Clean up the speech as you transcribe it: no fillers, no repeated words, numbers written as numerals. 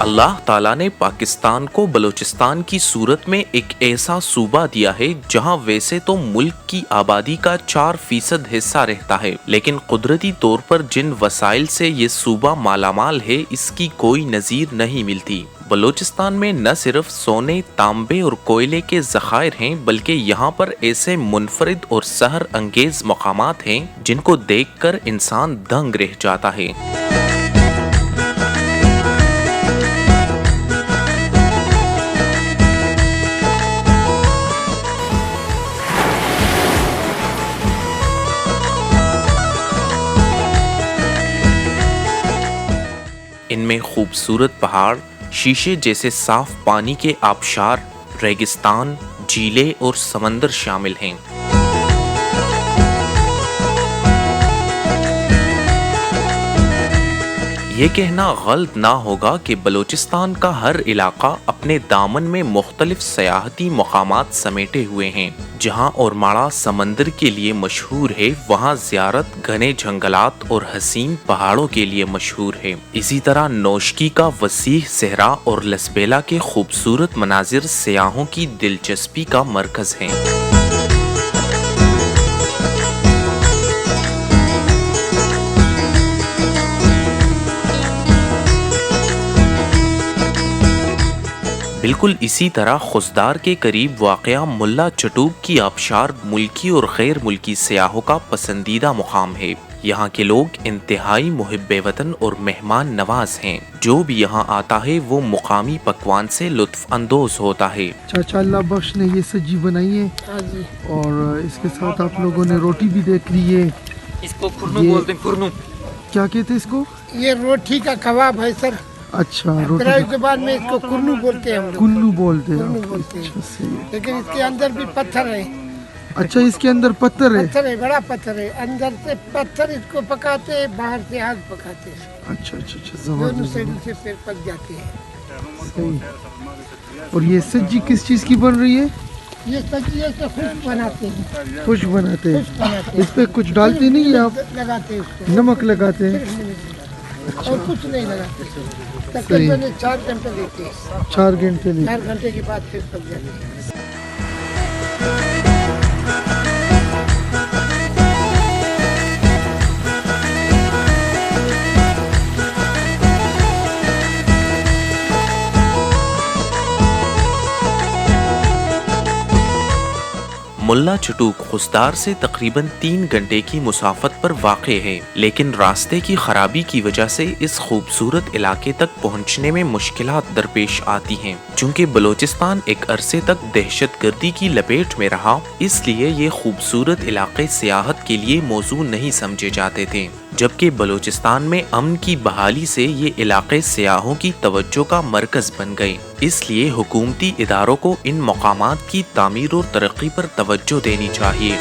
अल्लाह ताला ने पाकिस्तान को बलूचिस्तान की सूरत में एक ऐसा सूबा दिया है जहां वैसे तो मुल्क की आबादी का 4% हिस्सा रहता है, लेकिन कुदरती तौर पर जिन वसाइल से ये सूबा मालामाल है इसकी कोई नज़ीर नहीं मिलती। बलूचिस्तान में न सिर्फ सोने, तांबे और कोयले के ज़खायर हैं, बल्कि यहाँ पर ऐसे मुनफरिद और सहर अंगेज मकामात हैं जिनको देखकर इंसान दंग रह जाता है। इनमें खूबसूरत पहाड़, शीशे जैसे साफ पानी के आबशार, रेगिस्तान, झीलें और समंदर शामिल हैं। ये कहना गलत ना होगा कि बलूचिस्तान का हर इलाका अपने दामन में मुख्तलिफ सयाहती मकामात समेटे हुए हैं। जहाँ औरमाड़ा समंदर के लिए मशहूर है, वहाँ ज़ियारत घने जंगलात और हसीन पहाड़ों के लिए मशहूर है। इसी तरह नौशकी का वसीह सहरा और लसबेला के खूबसूरत मनाजिर सयाहों की दिलचस्पी का मरकज़ हैं। बिल्कुल इसी तरह खुसदार के करीब वाक़या मुल्ला चटूक की आबशार मुल्की और गैर मुल्की सयाहों का पसंदीदा मुकाम है। यहाँ के लोग इंतहाई मुहिब्बे वतन और मेहमान नवाज हैं। जो भी यहाँ आता है वो मुकामी पकवान से लुत्फ अंदोज होता है। चाचा अल्लाह बख्श ने ये सब्जी बनाई है और इसके साथ आप लोगों ने रोटी भी देख ली है। इसको खुरनू बोलते हैं। खुरनू क्या कहते हैं इसको? ये रोटी का कबाब है सर। अच्छा, रोटी के बाद में इसको कुन्नू बोलते हैं हम लोग। कुन्नू बोलते हैं। अच्छा, सही है। लेकिन इसके अंदर भी पत्थर है। अच्छा, इसके अंदर पत्थर है? पत्थर है, बड़ा पत्थर है। अंदर से पत्थर इसको पकाते हैं, बाहर से आग पकाते हैं। अच्छा अच्छा अच्छा, दोनों जबरदस्त। साइड से फिर पक जाते हैं। सही। और ये सब्जी किस चीज़ की बन रही है? ये सब्जी है खुश बनाते हैं। खुश बनाते हैं। इस पे कुछ डालते नहीं है आप? लगाते हैं उसको, नमक लगाते हैं? और कुछ नहीं लगाते। तकरीबन 4 घंटे देते हैं। 4 घंटे नहीं? 4 घंटे के बाद फिर पक जाते हैं। मुल्ला चटूक खुसदार से तकरीबन 3 घंटे की मुसाफत पर वाक़े है, लेकिन रास्ते की खराबी की वजह से इस खूबसूरत इलाके तक पहुंचने में मुश्किलात दरपेश आती हैं। चूँकि बलूचिस्तान एक अरसे तक दहशतगर्दी की लपेट में रहा, इसलिए ये खूबसूरत इलाके सियाहत के लिए मौजू नहीं समझे जाते थे। जबकि बलूचिस्तान में अमन की बहाली से ये इलाके सियाहों की तवज्जो का मरकज़ बन गए। इसलिए हुकूमती इदारों को इन मकामात की तामीर और तरक्की पर तवज्जो देनी चाहिए।